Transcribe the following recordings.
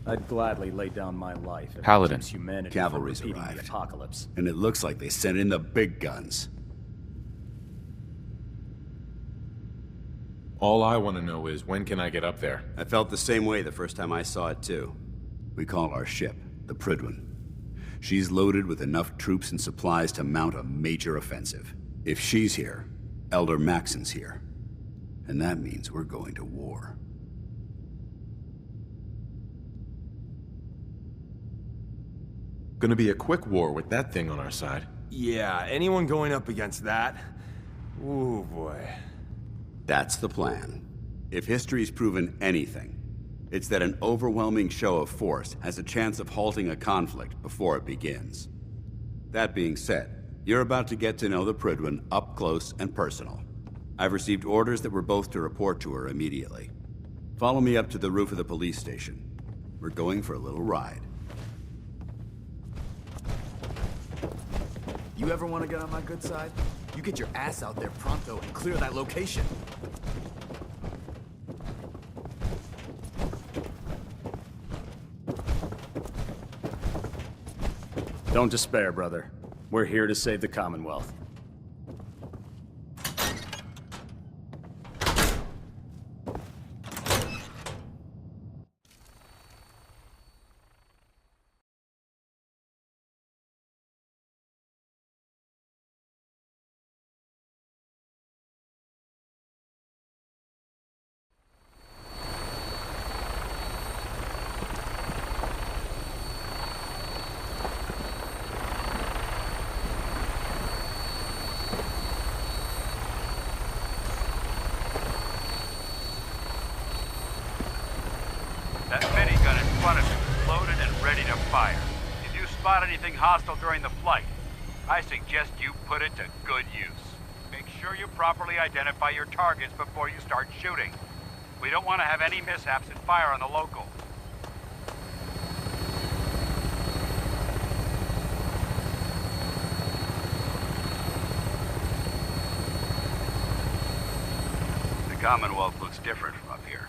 I'd gladly lay down my life if Paladin. it keeps humanity Cavalry's from repeating the arrived. apocalypse. And it looks like they sent in the big guns. All I want to know is, when can I get up there? I felt the same way the first time I saw it too. We call our ship the Prydwen. She's loaded with enough troops and supplies to mount a major offensive. If she's here, Elder Maxson's here. And that means we're going to war. Gonna be a quick war with that thing on our side. Yeah, anyone going up against that? Ooh, boy. That's the plan. If history's proven anything, it's that an overwhelming show of force has a chance of halting a conflict before it begins. That being said, you're about to get to know the Prydwen up close and personal. I've received orders that we're both to report to her immediately. Follow me up to the roof of the police station. We're going for a little ride. You ever want to get on my good side? You get your ass out there pronto and clear that location. Don't despair, brother. We're here to save the Commonwealth. That minigun in front of you is loaded and ready to fire. If you spot anything hostile during the flight, I suggest you put it to good use. Make sure you properly identify your targets before you start shooting. We don't want to have any mishaps and fire on the locals. The Commonwealth looks different from up here,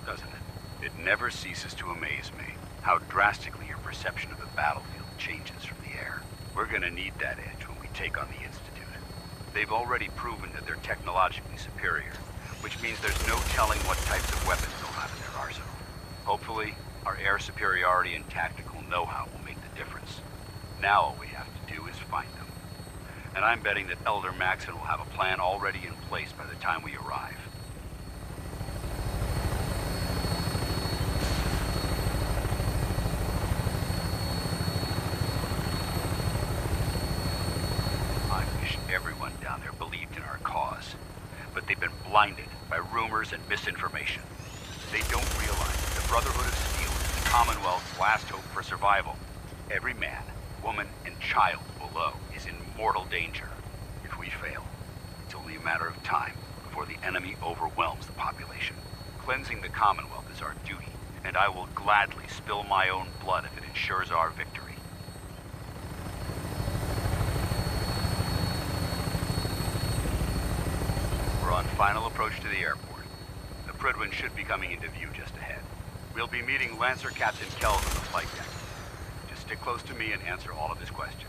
doesn't it? It never ceases to amaze me how drastically your perception of the battlefield changes from the air. We're gonna need that edge when we take on the Institute. They've already proven that they're technologically superior, which means there's no telling what types of weapons they'll have in their arsenal. Hopefully, our air superiority and tactical know-how will make the difference. Now all we have to do is find them. And I'm betting that Elder Maxson will have a plan already in place by the time we arrive. Everyone down there believed in our cause, but they've been blinded by rumors and misinformation. They don't realize that the Brotherhood of Steel is the Commonwealth's last hope for survival. Every man, woman, and child below is in mortal danger. If we fail, it's only a matter of time before the enemy overwhelms the population. Cleansing the Commonwealth is our duty, and I will gladly spill my own blood if it ensures our victory. We're on final approach to the airport. The Prydwen should be coming into view just ahead. We'll be meeting Lancer Captain Kells on the flight deck. Just stick close to me and answer all of his questions.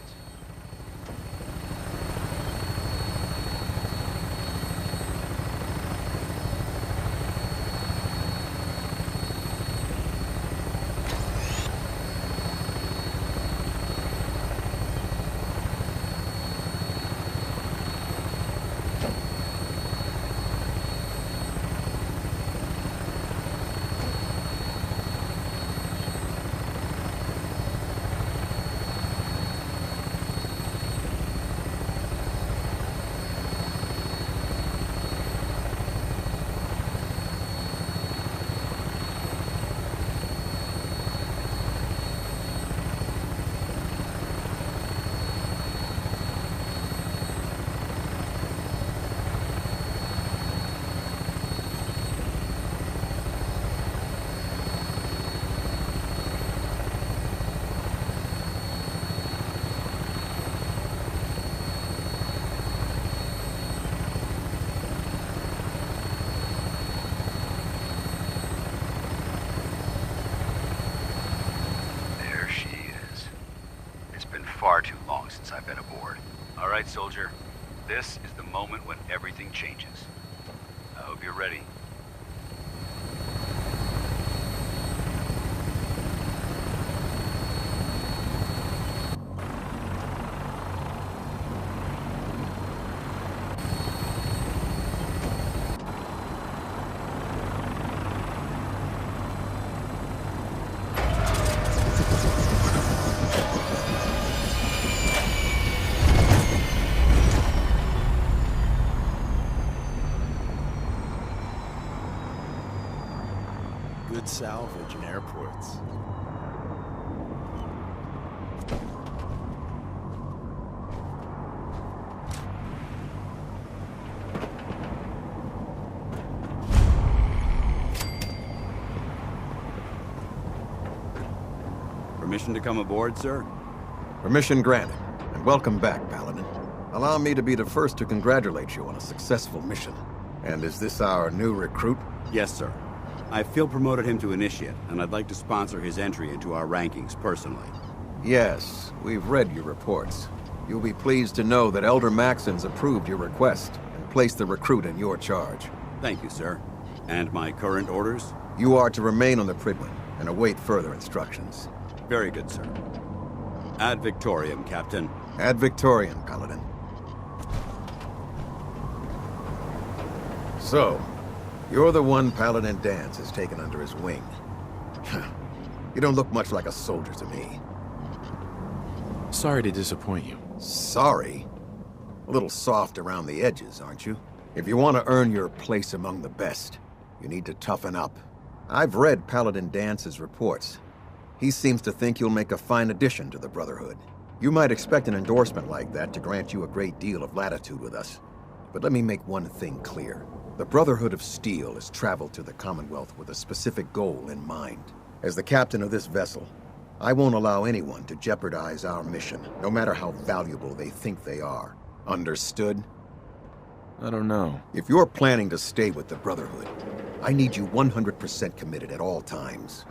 far too long since I've been aboard. All right, soldier. This is the moment when everything changes. I hope you're ready. Good salvage in airports. Permission to come aboard, sir? Permission granted, and welcome back, Paladin. Allow me to be the first to congratulate you on a successful mission. And is this our new recruit? Yes, sir. I feel promoted him to Initiate, and I'd like to sponsor his entry into our rankings personally. Yes, we've read your reports. You'll be pleased to know that Elder Maxon's approved your request and placed the recruit in your charge. Thank you, sir. And my current orders? You are to remain on the Prydwen and await further instructions. Very good, sir. Ad Victoriam, Captain. Ad Victoriam, Paladin. So, you're the one Paladin Danse has taken under his wing. You don't look much like a soldier to me. Sorry to disappoint you. Sorry? A little soft around the edges, aren't you? If you want to earn your place among the best, you need to toughen up. I've read Paladin Dance's reports. He seems to think you'll make a fine addition to the Brotherhood. You might expect an endorsement like that to grant you a great deal of latitude with us. But let me make one thing clear. The Brotherhood of Steel has traveled to the Commonwealth with a specific goal in mind. As the captain of this vessel, I won't allow anyone to jeopardize our mission, no matter how valuable they think they are. Understood? I don't know. If you're planning to stay with the Brotherhood, I need you 100% committed at all times.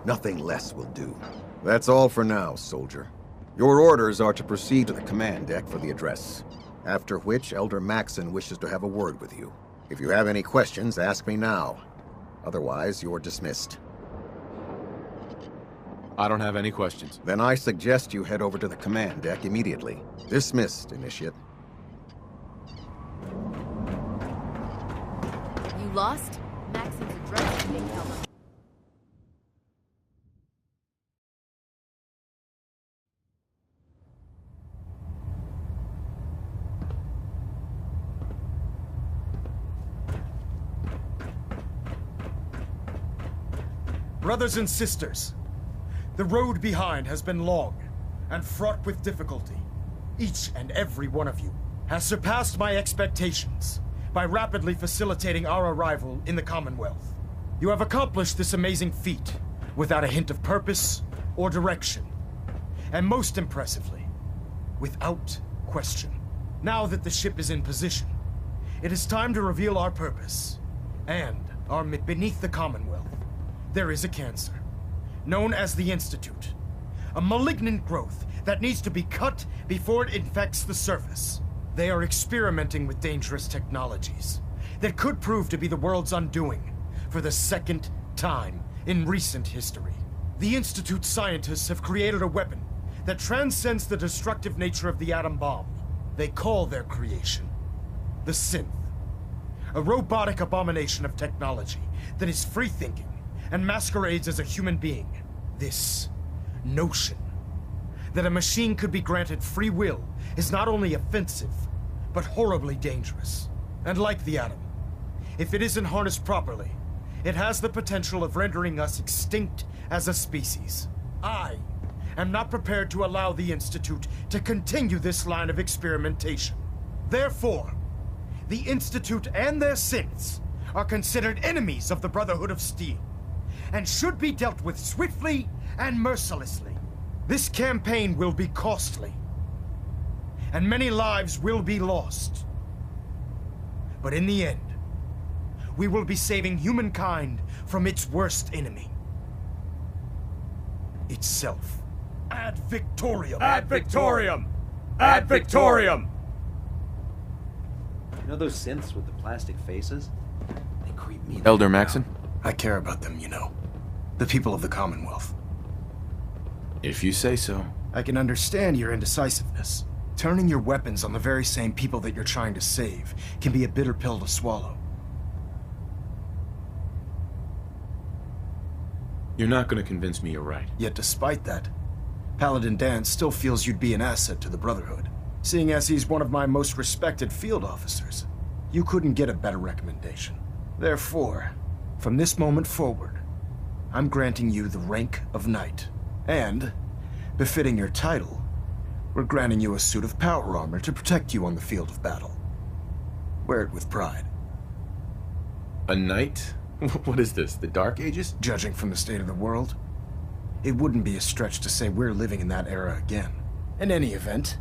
Nothing less will do. That's all for now, soldier. Your orders are to proceed to the command deck for the address, after which Elder Maxon wishes to have a word with you. If you have any questions, ask me now. Otherwise, you're dismissed. I don't have any questions. Then I suggest you head over to the command deck immediately. Dismissed, Initiate. You lost? Maxon's address is being held on. Brothers and sisters, the road behind has been long and fraught with difficulty. Each and every one of you has surpassed my expectations by rapidly facilitating our arrival in the Commonwealth. You have accomplished this amazing feat without a hint of purpose or direction, and most impressively, without question. Now that the ship is in position, it is time to reveal our purpose and our beneath the Commonwealth. There is a cancer, known as the Institute. A malignant growth that needs to be cut before it infects the surface. They are experimenting with dangerous technologies that could prove to be the world's undoing for the second time in recent history. The Institute scientists have created a weapon that transcends the destructive nature of the atom bomb. They call their creation the Synth. A robotic abomination of technology that is free-thinking and masquerades as a human being. This notion that a machine could be granted free will is not only offensive, but horribly dangerous. And like the atom, if it isn't harnessed properly, it has the potential of rendering us extinct as a species. I am not prepared to allow the Institute to continue this line of experimentation. Therefore, the Institute and their synths are considered enemies of the Brotherhood of Steel, and should be dealt with swiftly and mercilessly. This campaign will be costly, and many lives will be lost. But in the end, we will be saving humankind from its worst enemy. Itself. Ad Victorium! Ad Victorium! Ad Victorium! You know those synths with the plastic faces? They creep me the Elder hell Maxon? I care about them, you know. The people of the Commonwealth. If you say so. I can understand your indecisiveness. Turning your weapons on the very same people that you're trying to save can be a bitter pill to swallow. You're not going to convince me you're right. Yet despite that, Paladin Dan still feels you'd be an asset to the Brotherhood. Seeing as he's one of my most respected field officers, you couldn't get a better recommendation. Therefore, from this moment forward, I'm granting you the rank of Knight. And, befitting your title, we're granting you a suit of power armor to protect you on the field of battle. Wear it with pride. A knight? What is this, the Dark Ages? Judging from the state of the world, it wouldn't be a stretch to say we're living in that era again. In any event,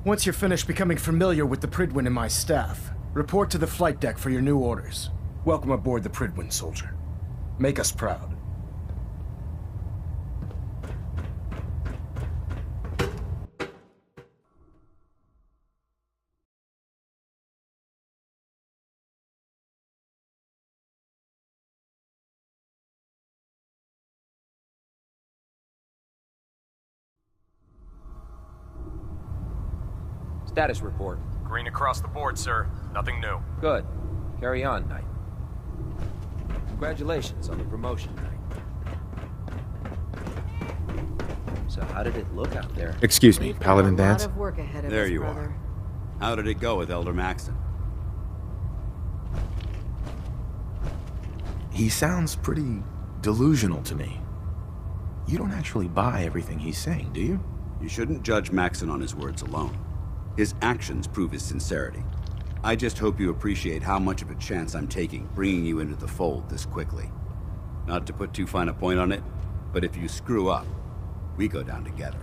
once you're finished becoming familiar with the Prydwen and my staff, report to the flight deck for your new orders. Welcome aboard the Prydwen, soldier. Make us proud. Status report. Green across the board, sir. Nothing new. Good. Carry on, Knight. Congratulations on the promotion, Knight. So how did it look out there? Excuse me, Paladin Dance? A lot of work ahead of There us, you brother. are. How did it go with Elder Maxon? He sounds pretty delusional to me. You don't actually buy everything he's saying, do you? You shouldn't judge Maxon on his words alone. His actions prove his sincerity. I just hope you appreciate how much of a chance I'm taking bringing you into the fold this quickly. Not to put too fine a point on it, but if you screw up, we go down together.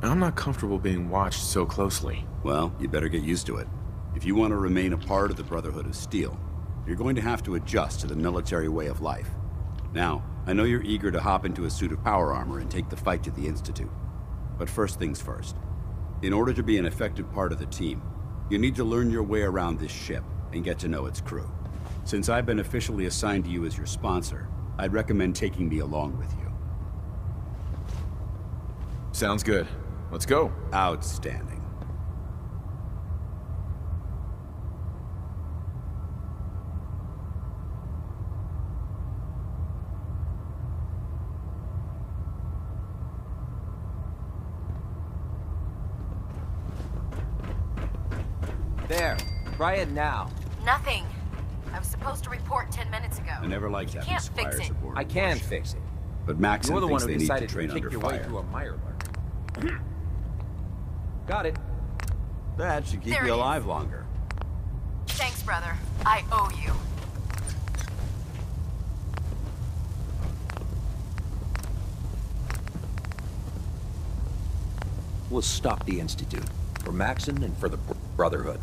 I'm not comfortable being watched so closely. Well, you better get used to it. If you want to remain a part of the Brotherhood of Steel, you're going to have to adjust to the military way of life. Now, I know you're eager to hop into a suit of power armor and take the fight to the Institute. But first things first. In order to be an effective part of the team, you need to learn your way around this ship and get to know its crew. Since I've been officially assigned to you as your sponsor, I'd recommend taking me along with you. Sounds good. Let's go. Outstanding. There. Try it now. Nothing. I was supposed to report 10 minutes ago. I never liked having can't fix squires it. aboard. I can fix it. But Maxon You're the one thinks who they need to decided to train kick under your way fire. through a Mirelurk. Got it. That should keep There it you is. alive longer. Thanks, brother. I owe you. We'll stop the Institute. For Maxon and for the Brotherhood.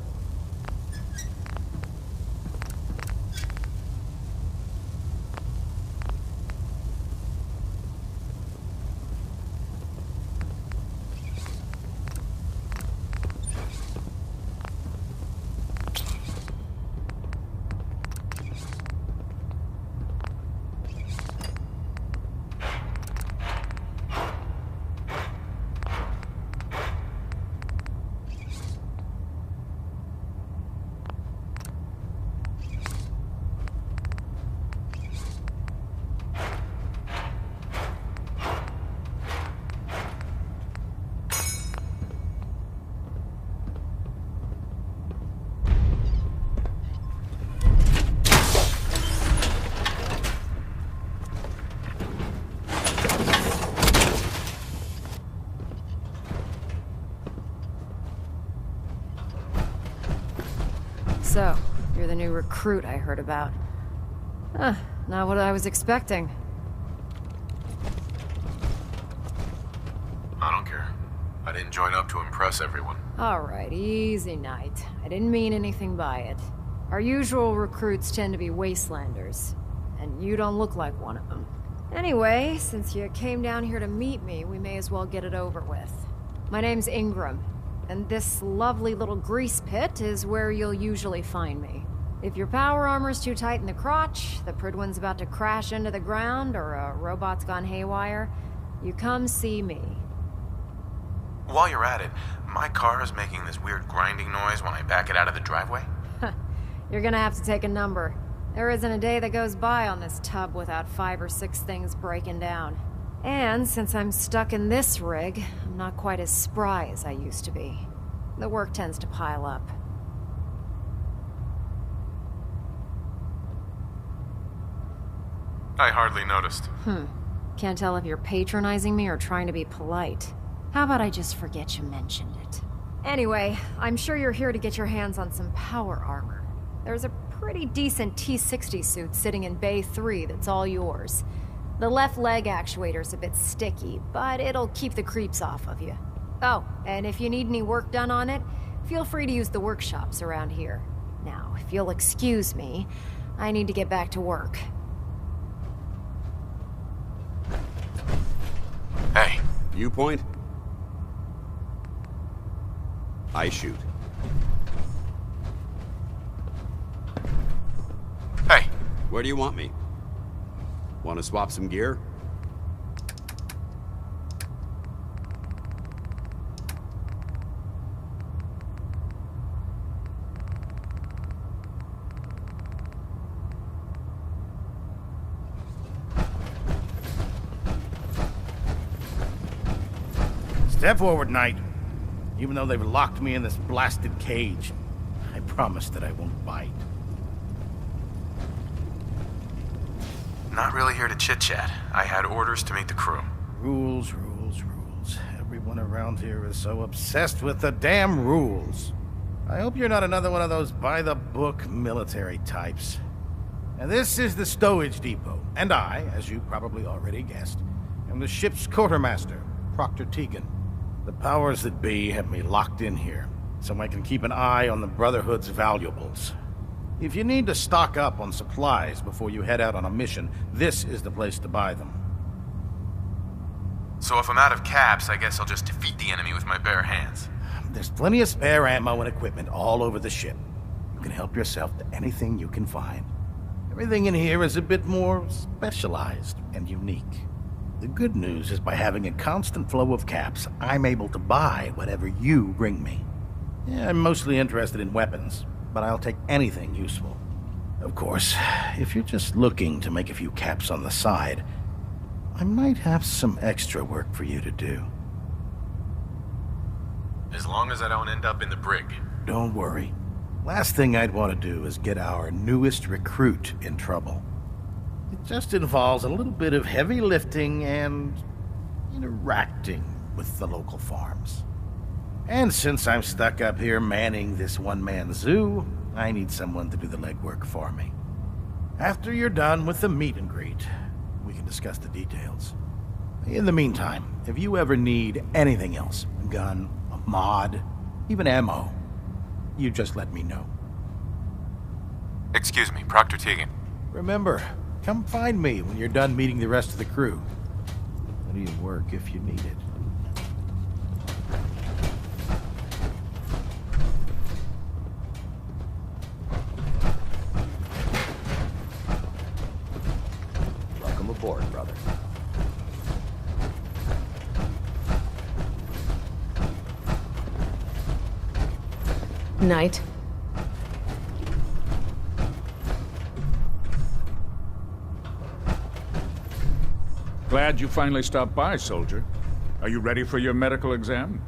So, you're the new recruit I heard about. Huh, not what I was expecting. I don't care. I didn't join up to impress everyone. Alright, easy, Knight. I didn't mean anything by it. Our usual recruits tend to be wastelanders, and you don't look like one of them. Anyway, since you came down here to meet me, we may as well get it over with. My name's Ingram, and this lovely little grease pit is where you'll usually find me. If your power armor's too tight in the crotch, the Prydwen's about to crash into the ground, or a robot's gone haywire, you come see me. While you're at it, my car is making this weird grinding noise when I back it out of the driveway. You're gonna have to take a number. There isn't a day that goes by on this tub without 5 or 6 things breaking down. And since I'm stuck in this rig, I'm not quite as spry as I used to be. The work tends to pile up. I hardly noticed. Can't tell if you're patronizing me or trying to be polite. How about I just forget you mentioned it? Anyway, I'm sure you're here to get your hands on some power armor. There's a pretty decent T-60 suit sitting in Bay 3 that's all yours. The left leg actuator's a bit sticky, but it'll keep the creeps off of you. Oh, and if you need any work done on it, feel free to use the workshops around here. Now, if you'll excuse me, I need to get back to work. Hey. You point? I shoot. Hey. Where do you want me? Want to swap some gear? Step forward, Knight. Even though they've locked me in this blasted cage, I promise that I won't bite. Not really here to chit-chat. I had orders to meet the crew. Rules, rules, rules. Everyone around here is so obsessed with the damn rules. I hope you're not another one of those by-the-book military types. And this is the stowage depot, and I, as you probably already guessed, am the ship's quartermaster, Proctor Tegan. The powers that be have me locked in here, so I can keep an eye on the Brotherhood's valuables. If you need to stock up on supplies before you head out on a mission, this is the place to buy them. So if I'm out of caps, I guess I'll just defeat the enemy with my bare hands. There's plenty of spare ammo and equipment all over the ship. You can help yourself to anything you can find. Everything in here is a bit more specialized and unique. The good news is by having a constant flow of caps, I'm able to buy whatever you bring me. Yeah, I'm mostly interested in weapons, but I'll take anything useful. Of course, if you're just looking to make a few caps on the side, I might have some extra work for you to do. As long as I don't end up in the brig. Don't worry. Last thing I'd want to do is get our newest recruit in trouble. It just involves a little bit of heavy lifting and interacting with the local farms. And since I'm stuck up here manning this one-man zoo, I need someone to do the legwork for me. After you're done with the meet and greet, we can discuss the details. In the meantime, if you ever need anything else, a gun, a mod, even ammo, you just let me know. Excuse me, Proctor Tegan. Remember, come find me when you're done meeting the rest of the crew. Plenty of work if you need it. Welcome aboard, brother. Knight. Glad you finally stopped by, soldier. Are you ready for your medical exam?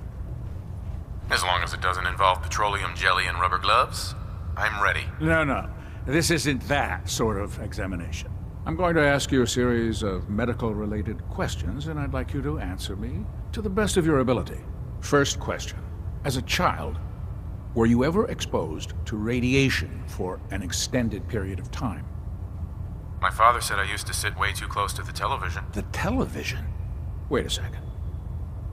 As long as it doesn't involve petroleum jelly and rubber gloves, I'm ready. No. This isn't that sort of examination. I'm going to ask you a series of medical-related questions, and I'd like you to answer me to the best of your ability. First question. As a child, were you ever exposed to radiation for an extended period of time? My father said I used to sit way too close to the television. The television? Wait a second.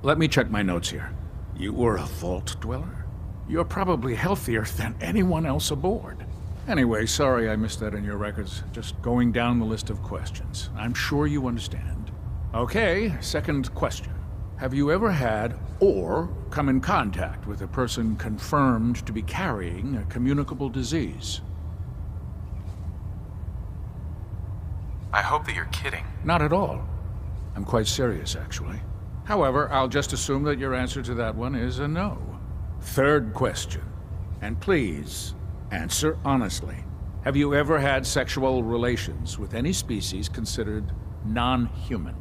Let me check my notes here. You were a vault dweller? You're probably healthier than anyone else aboard. Anyway, sorry I missed that in your records. Just going down the list of questions. I'm sure you understand. Okay, second question. Have you ever had or come in contact with a person confirmed to be carrying a communicable disease? I hope that you're kidding. Not at all. I'm quite serious, actually. However, I'll just assume that your answer to that one is a no. Third question. And please, answer honestly. Have you ever had sexual relations with any species considered non-human?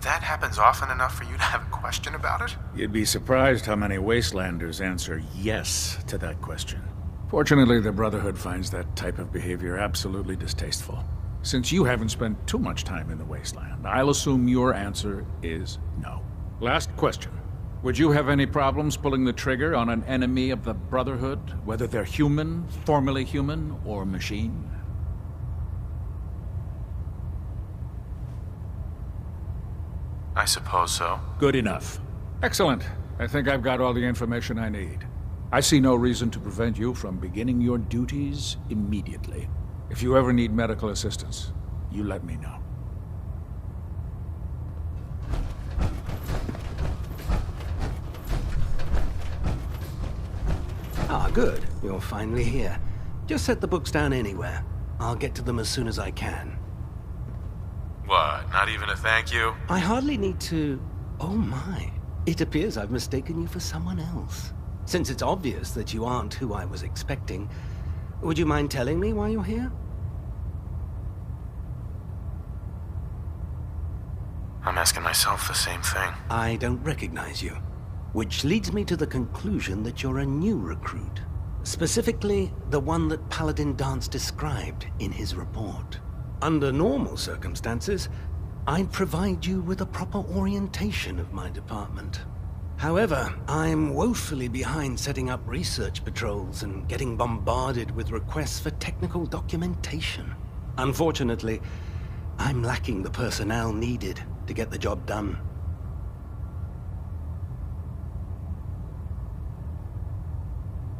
That happens often enough for you to have a question about it? You'd be surprised how many Wastelanders answer yes to that question. Fortunately, the Brotherhood finds that type of behavior absolutely distasteful. Since you haven't spent too much time in the Wasteland, I'll assume your answer is no. Last question. Would you have any problems pulling the trigger on an enemy of the Brotherhood, whether they're human, formerly human, or machine? I suppose so. Good enough. Excellent. I think I've got all the information I need. I see no reason to prevent you from beginning your duties immediately. If you ever need medical assistance, you let me know. Ah, good. You're finally here. Just set the books down anywhere. I'll get to them as soon as I can. What, not even a thank you? I hardly need to... Oh my. It appears I've mistaken you for someone else. Since it's obvious that you aren't who I was expecting, would you mind telling me why you're here? I'm asking myself the same thing. I don't recognize you. Which leads me to the conclusion that you're a new recruit. Specifically, the one that Paladin Danse described in his report. Under normal circumstances, I'd provide you with a proper orientation of my department. However, I'm woefully behind setting up research patrols and getting bombarded with requests for technical documentation. Unfortunately, I'm lacking the personnel needed to get the job done.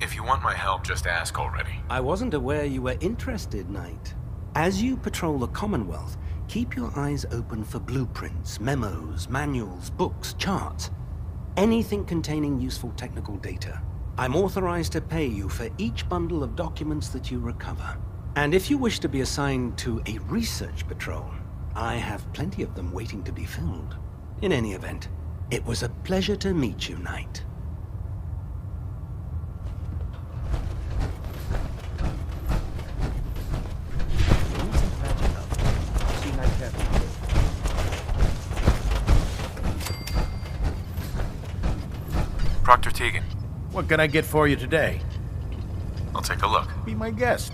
If you want my help, just ask already. I wasn't aware you were interested, Knight. As you patrol the Commonwealth, keep your eyes open for blueprints, memos, manuals, books, charts. Anything containing useful technical data. I'm authorized to pay you for each bundle of documents that you recover. And if you wish to be assigned to a research patrol, I have plenty of them waiting to be filled. In any event, it was a pleasure to meet you, Knight. Proctor Tegan. What can I get for you today? I'll take a look. Be my guest.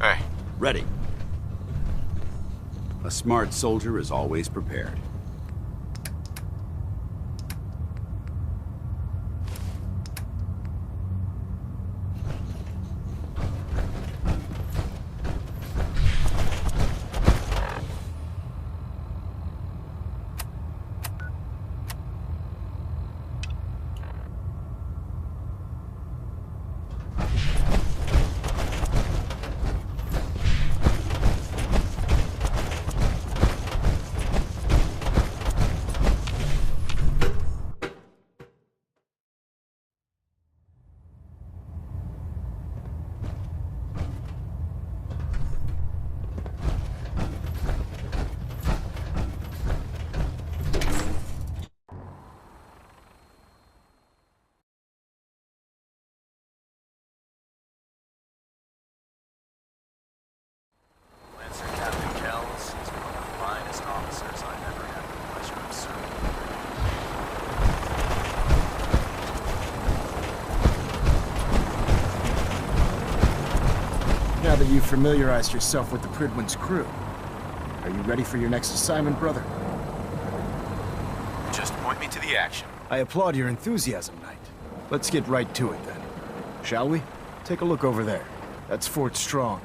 Hey. Ready. A smart soldier is always prepared. Now that you've familiarized yourself with the Prydwen's crew, are you ready for your next assignment, brother? Just point me to the action. I applaud your enthusiasm, Knight. Let's get right to it then. Shall we? Take a look over there. That's Fort Strong.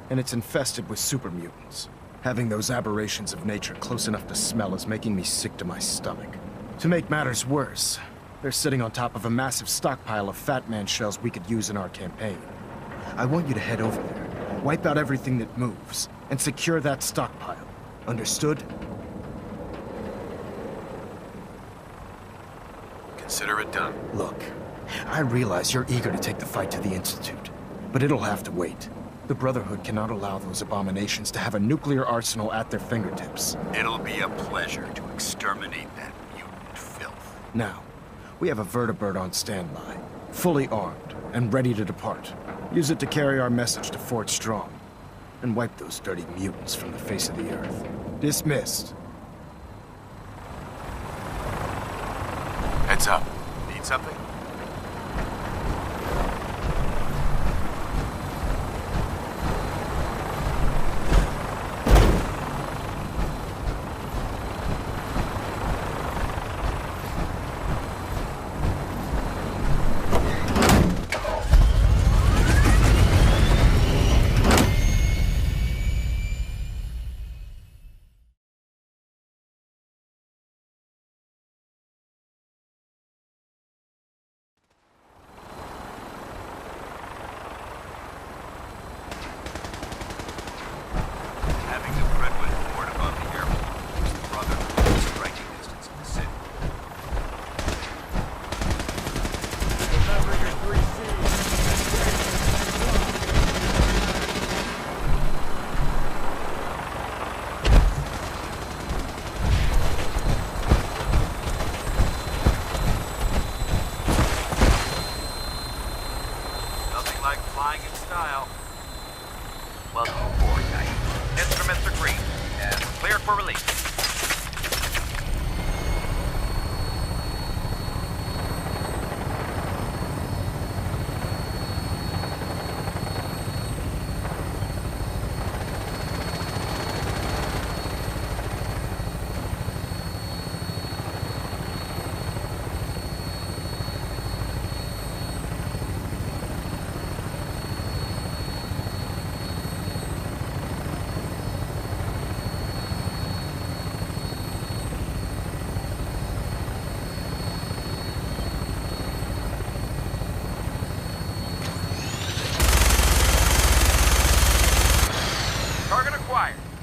And it's infested with super mutants. Having those aberrations of nature close enough to smell is making me sick to my stomach. To make matters worse, they're sitting on top of a massive stockpile of Fat Man shells we could use in our campaign. I want you to head over there, wipe out everything that moves, and secure that stockpile. Understood? Consider it done. Look, I realize you're eager to take the fight to the Institute, but it'll have to wait. The Brotherhood cannot allow those abominations to have a nuclear arsenal at their fingertips. It'll be a pleasure to exterminate that mutant filth. Now, we have a vertibird on standby, fully armed and ready to depart. Use it to carry our message to Fort Strong, and wipe those dirty mutants from the face of the earth. Dismissed. Heads up. Need something?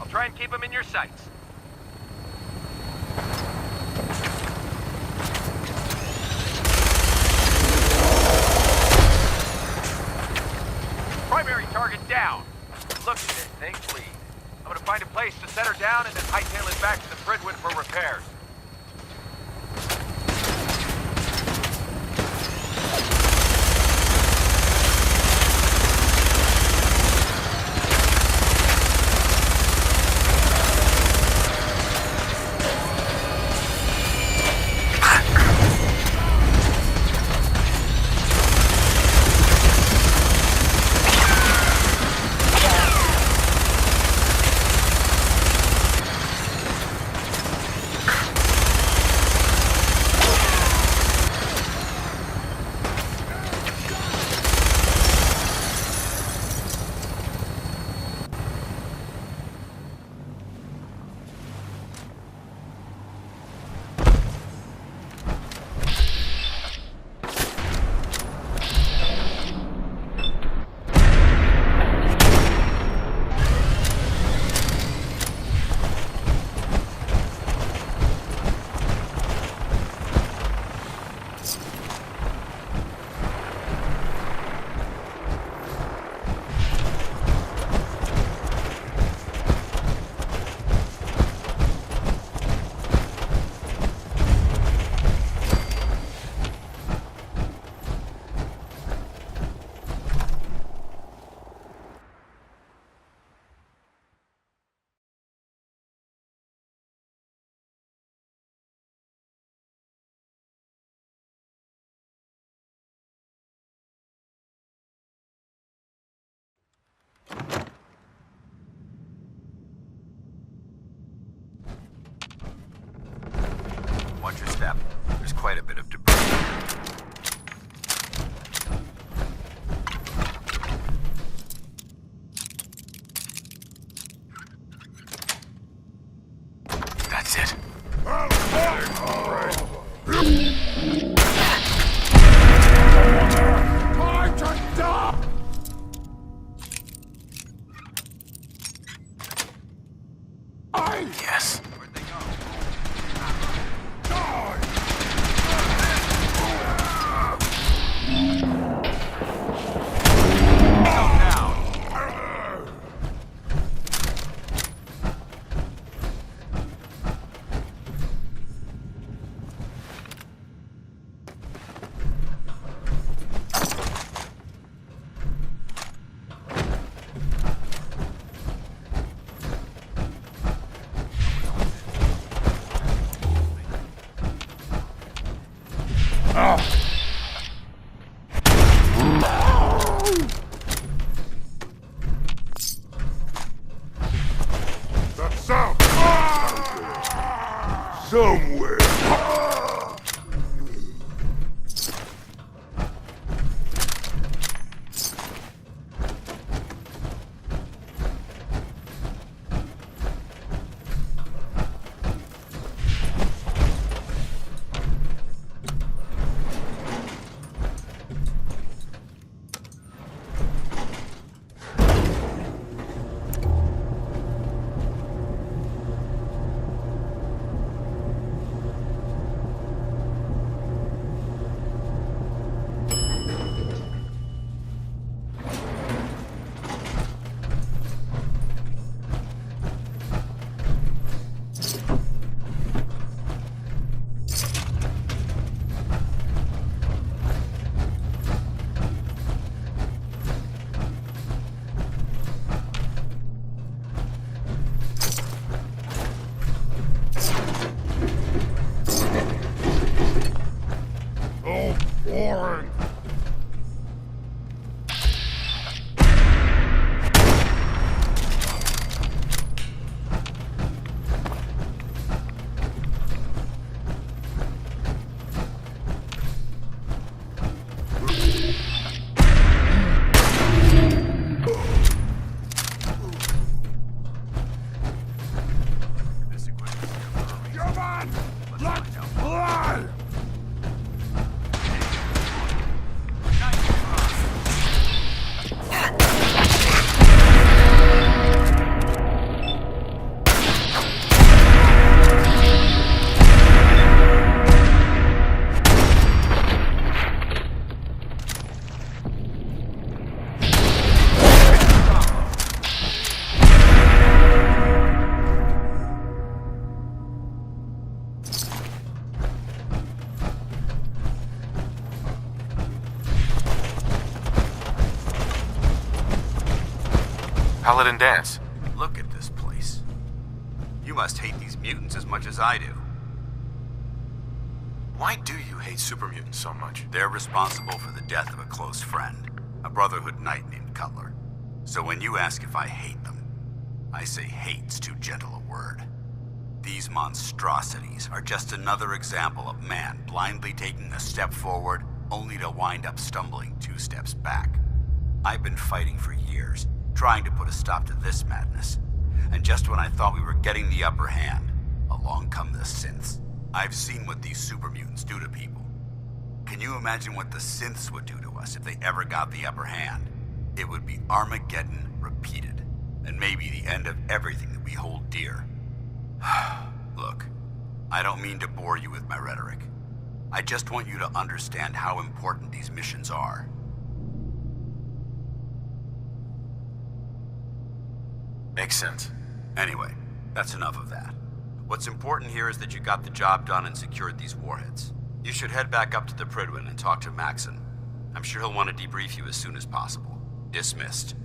Try and keep them in your sights. Primary target down. Look at this thing, please. I'm gonna find a place to set her down and then hightail it back to the Bridwin for repairs. Watch your step. There's quite a bit of debris. Yes. Somewhere. Warren! Come on! Let's fly! Paladin Danse. Look at this place. You must hate these mutants as much as I do. Why do you hate super mutants so much? They're responsible for the death of a close friend, a Brotherhood knight named Cutler. So when you ask if I hate them, I say hate's too gentle a word. These monstrosities are just another example of man blindly taking a step forward only to wind up stumbling 2 steps back. I've been fighting for years, trying to put a stop to this madness. And just when I thought we were getting the upper hand, along come the synths. I've seen what these super mutants do to people. Can you imagine what the synths would do to us if they ever got the upper hand? It would be Armageddon repeated, and maybe the end of everything that we hold dear. Look, I don't mean to bore you with my rhetoric. I just want you to understand how important these missions are. Makes sense. Anyway, that's enough of that. What's important here is that you got the job done and secured these warheads. You should head back up to the Prydwen and talk to Maxon. I'm sure he'll want to debrief you as soon as possible. Dismissed.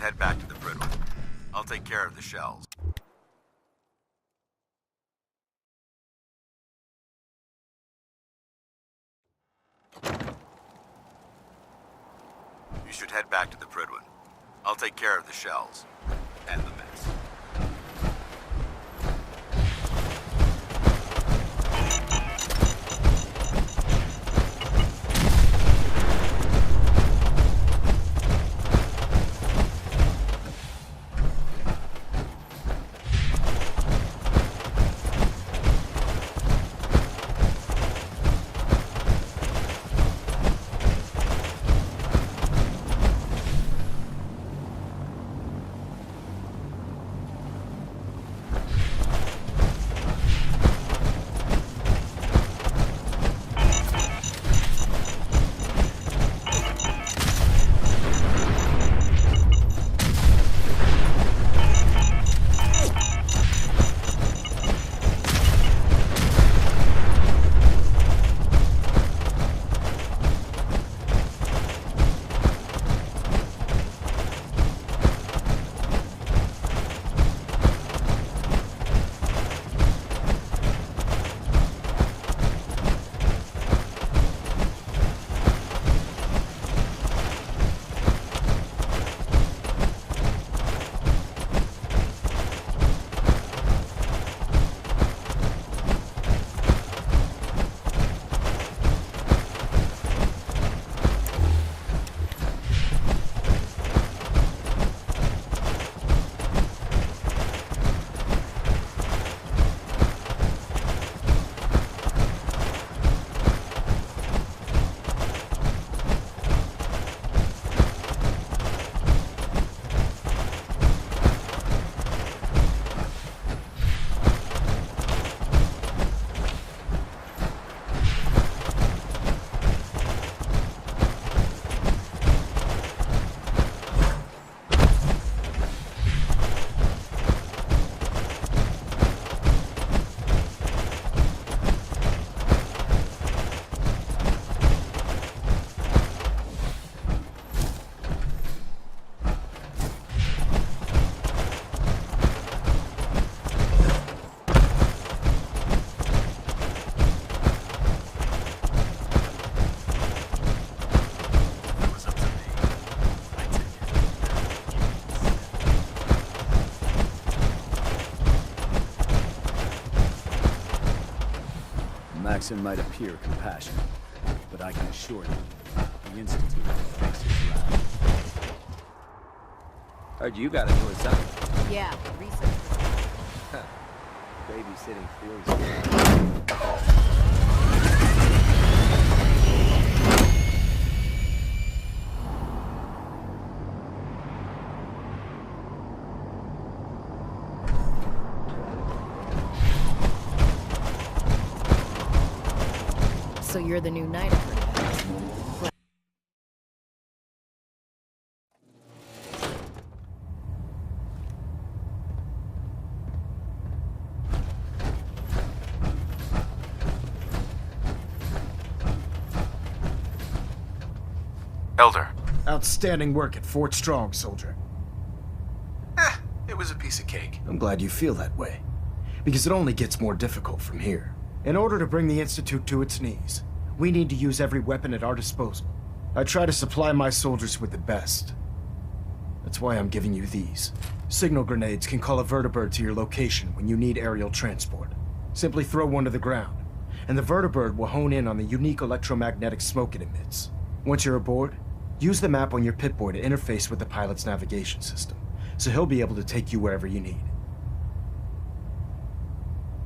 Head back to the Prydwen. I'll take care of the shells. should head back to the Prydwen. I'll take care of the shells. And the mess. Maxon might appear compassionate, but I can assure you, the Institute makes it loud. Heard you got into it, son. Yeah, research. Babysitting feels good. So you're the new knight, I heard. Elder. Outstanding work at Fort Strong, soldier. It was a piece of cake. I'm glad you feel that way, because it only gets more difficult from here. In order to bring the Institute to its knees, we need to use every weapon at our disposal. I try to supply my soldiers with the best. That's why I'm giving you these. Signal grenades can call a vertibird to your location when you need aerial transport. Simply throw one to the ground, and the vertibird will hone in on the unique electromagnetic smoke it emits. Once you're aboard, use the map on your Pip-Boy to interface with the pilot's navigation system, so he'll be able to take you wherever you need.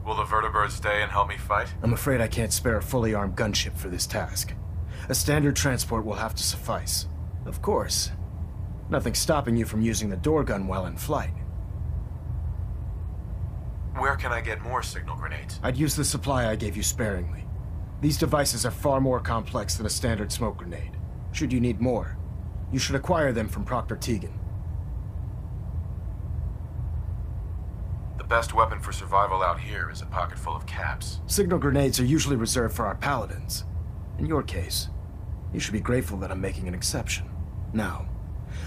Will the vertibird stay and help me fight? I'm afraid I can't spare a fully armed gunship for this task. A standard transport will have to suffice. Of course, nothing stopping you from using the door gun while in flight. Where can I get more signal grenades? I'd use the supply I gave you sparingly. These devices are far more complex than a standard smoke grenade. Should you need more, you should acquire them from Proctor Teagan. The best weapon for survival out here is a pocket full of caps. Signal grenades are usually reserved for our paladins. In your case, you should be grateful that I'm making an exception. Now,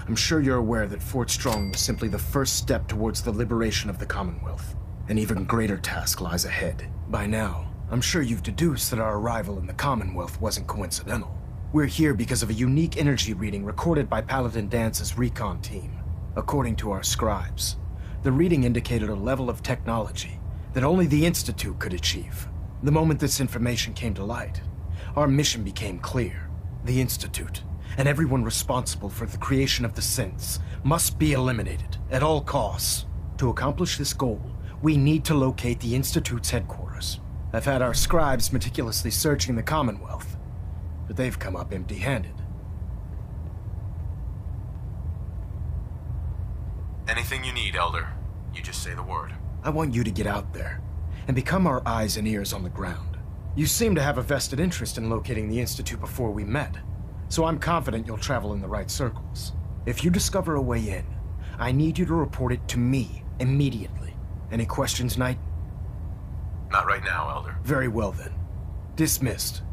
I'm sure you're aware that Fort Strong was simply the first step towards the liberation of the Commonwealth. An even greater task lies ahead. By now, I'm sure you've deduced that our arrival in the Commonwealth wasn't coincidental. We're here because of a unique energy reading recorded by Paladin Dance's recon team. According to our scribes, the reading indicated a level of technology that only the Institute could achieve. The moment this information came to light, our mission became clear. The Institute, and everyone responsible for the creation of the synths, must be eliminated at all costs. To accomplish this goal, we need to locate the Institute's headquarters. I've had our scribes meticulously searching the Commonwealth, but they've come up empty-handed. Anything you need, Elder. You just say the word. I want you to get out there and become our eyes and ears on the ground. You seem to have a vested interest in locating the Institute before we met, so I'm confident you'll travel in the right circles. If you discover a way in, I need you to report it to me immediately. Any questions, Knight? Not right now, Elder. Very well then. Dismissed.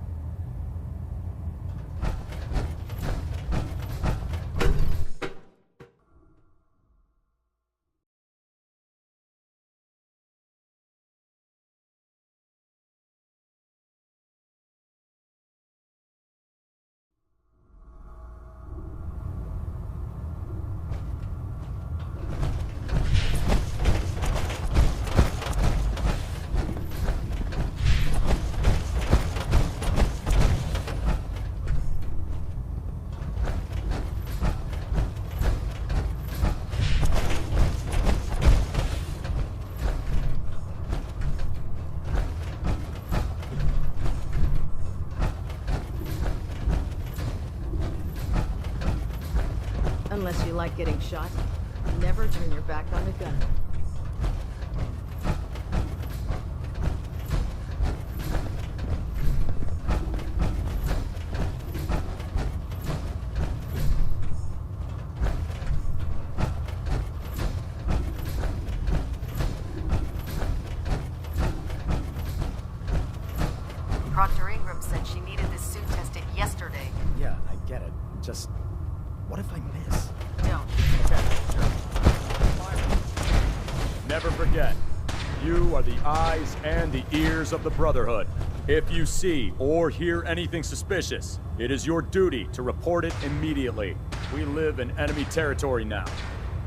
Unless you like getting shot, never turn your back on a gun. Proctor Ingram said she needed this suit tested yesterday. Yeah, I get it. Just... what if I miss? Don't. Okay, sure. Never forget, you are the eyes and the ears of the Brotherhood. If you see or hear anything suspicious, it is your duty to report it immediately. We live in enemy territory now.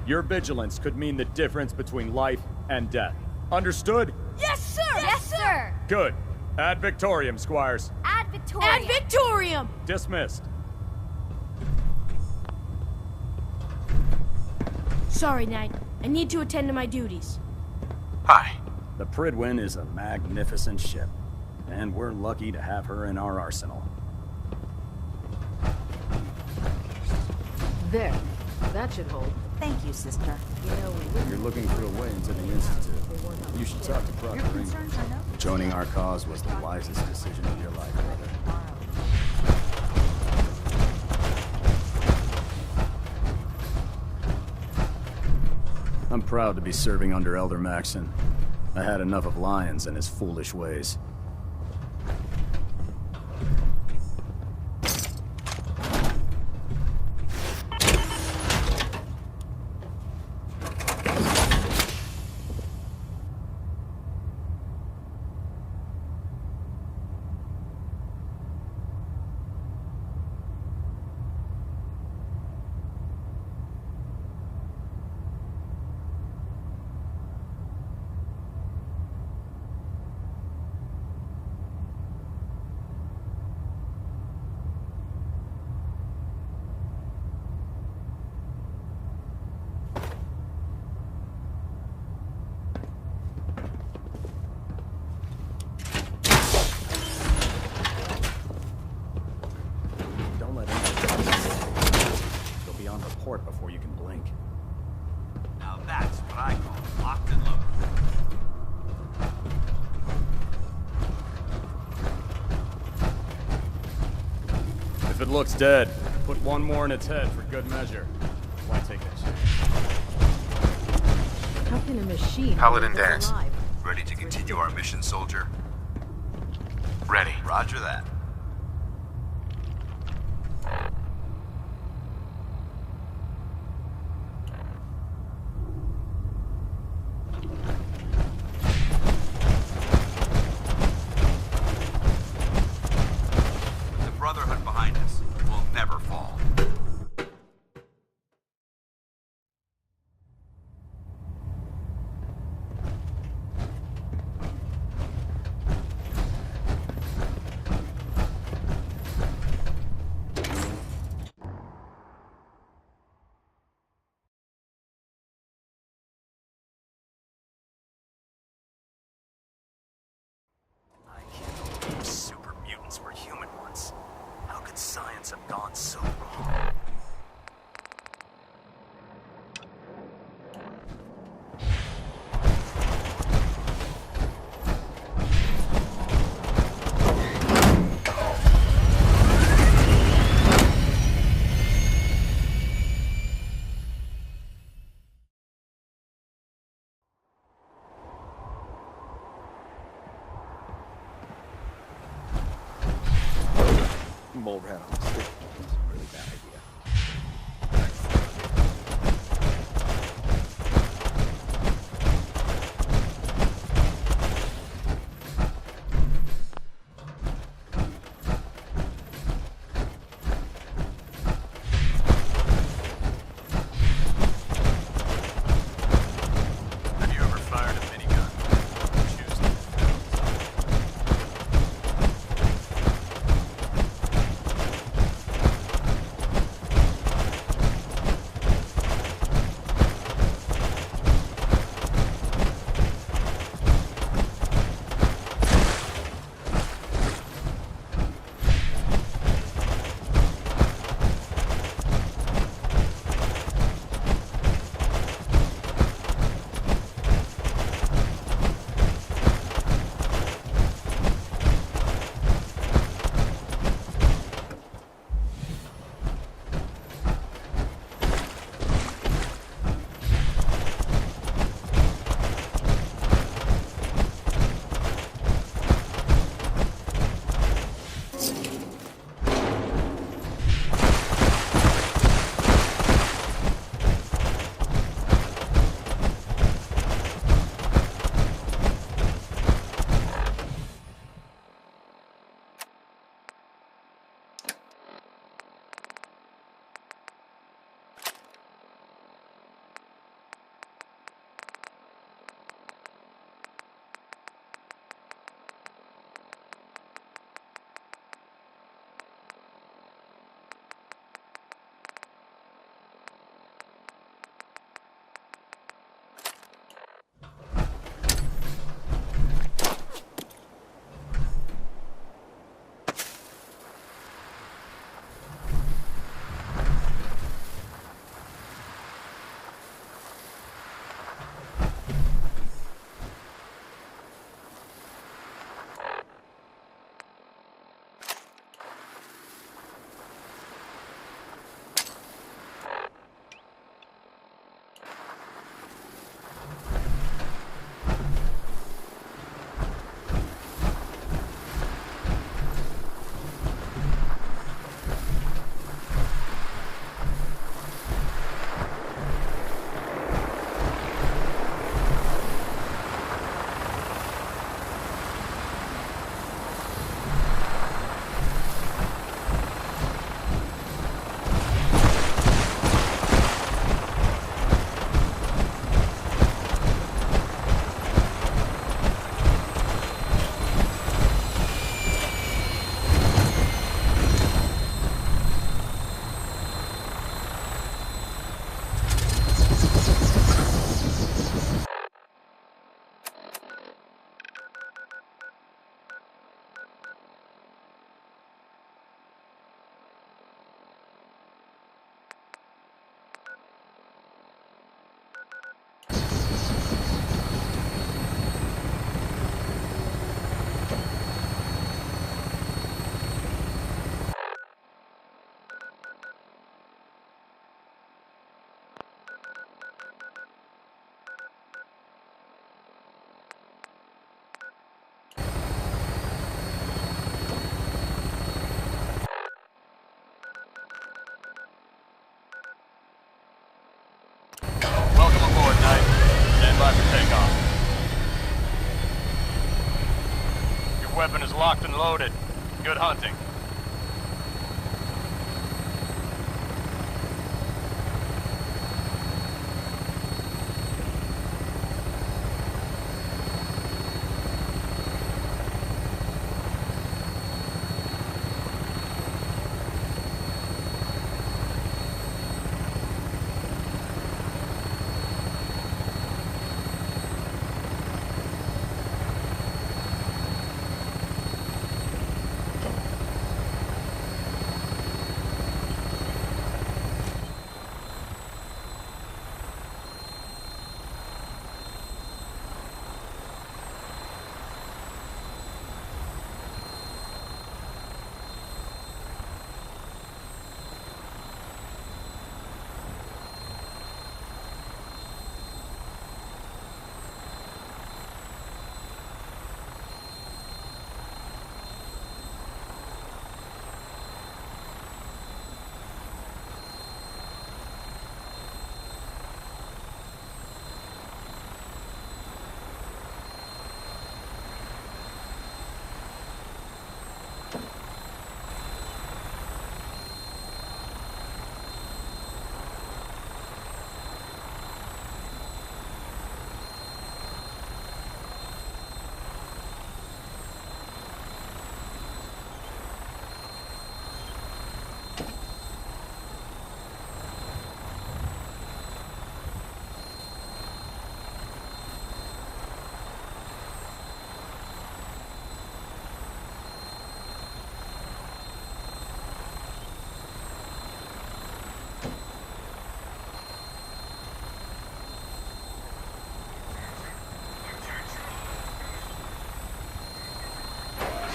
Your vigilance could mean the difference between life and death. Understood? Yes, sir! Yes, sir! Good. Ad Victorium, Squires. Ad Victorium! Ad Victorium! Dismissed. Sorry, Knight. I need to attend to my duties. Hi. The Pridwin is a magnificent ship, and we're lucky to have her in our arsenal. There. That should hold. Thank you, sister. You know, You're looking for a way into the Institute. You should talk to Proctor Ingram. Joining our cause was the wisest decision of your life, brother. I'm proud to be serving under Elder Maxson. I had enough of Lyons and his foolish ways. Before you can blink. Now that's what I call locked and loaded. If it looks dead, put one more in its head for good measure. Why take that chance? How can a machine Paladin keep us Dance. alive? Ready to continue our mission, soldier? Ready. Roger that. The Brotherhood behind us. old rat on the stick. It's a really bad idea. Have you ever fired a minigun? Choose to weapon is locked and loaded. Good hunting.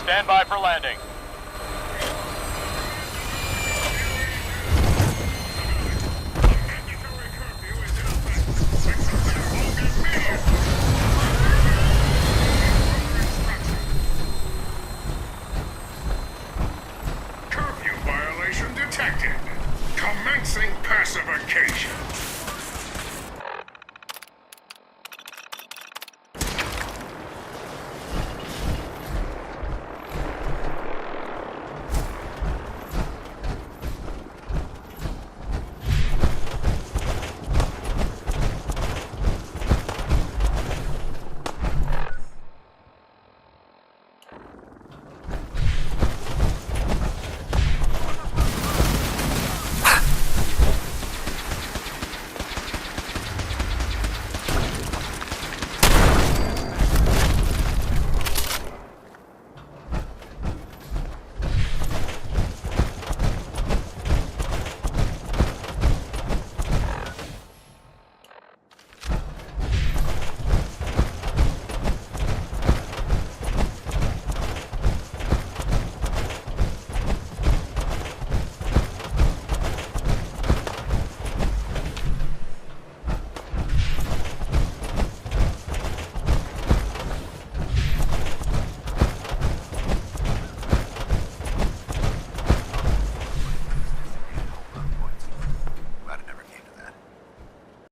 Stand by for landing.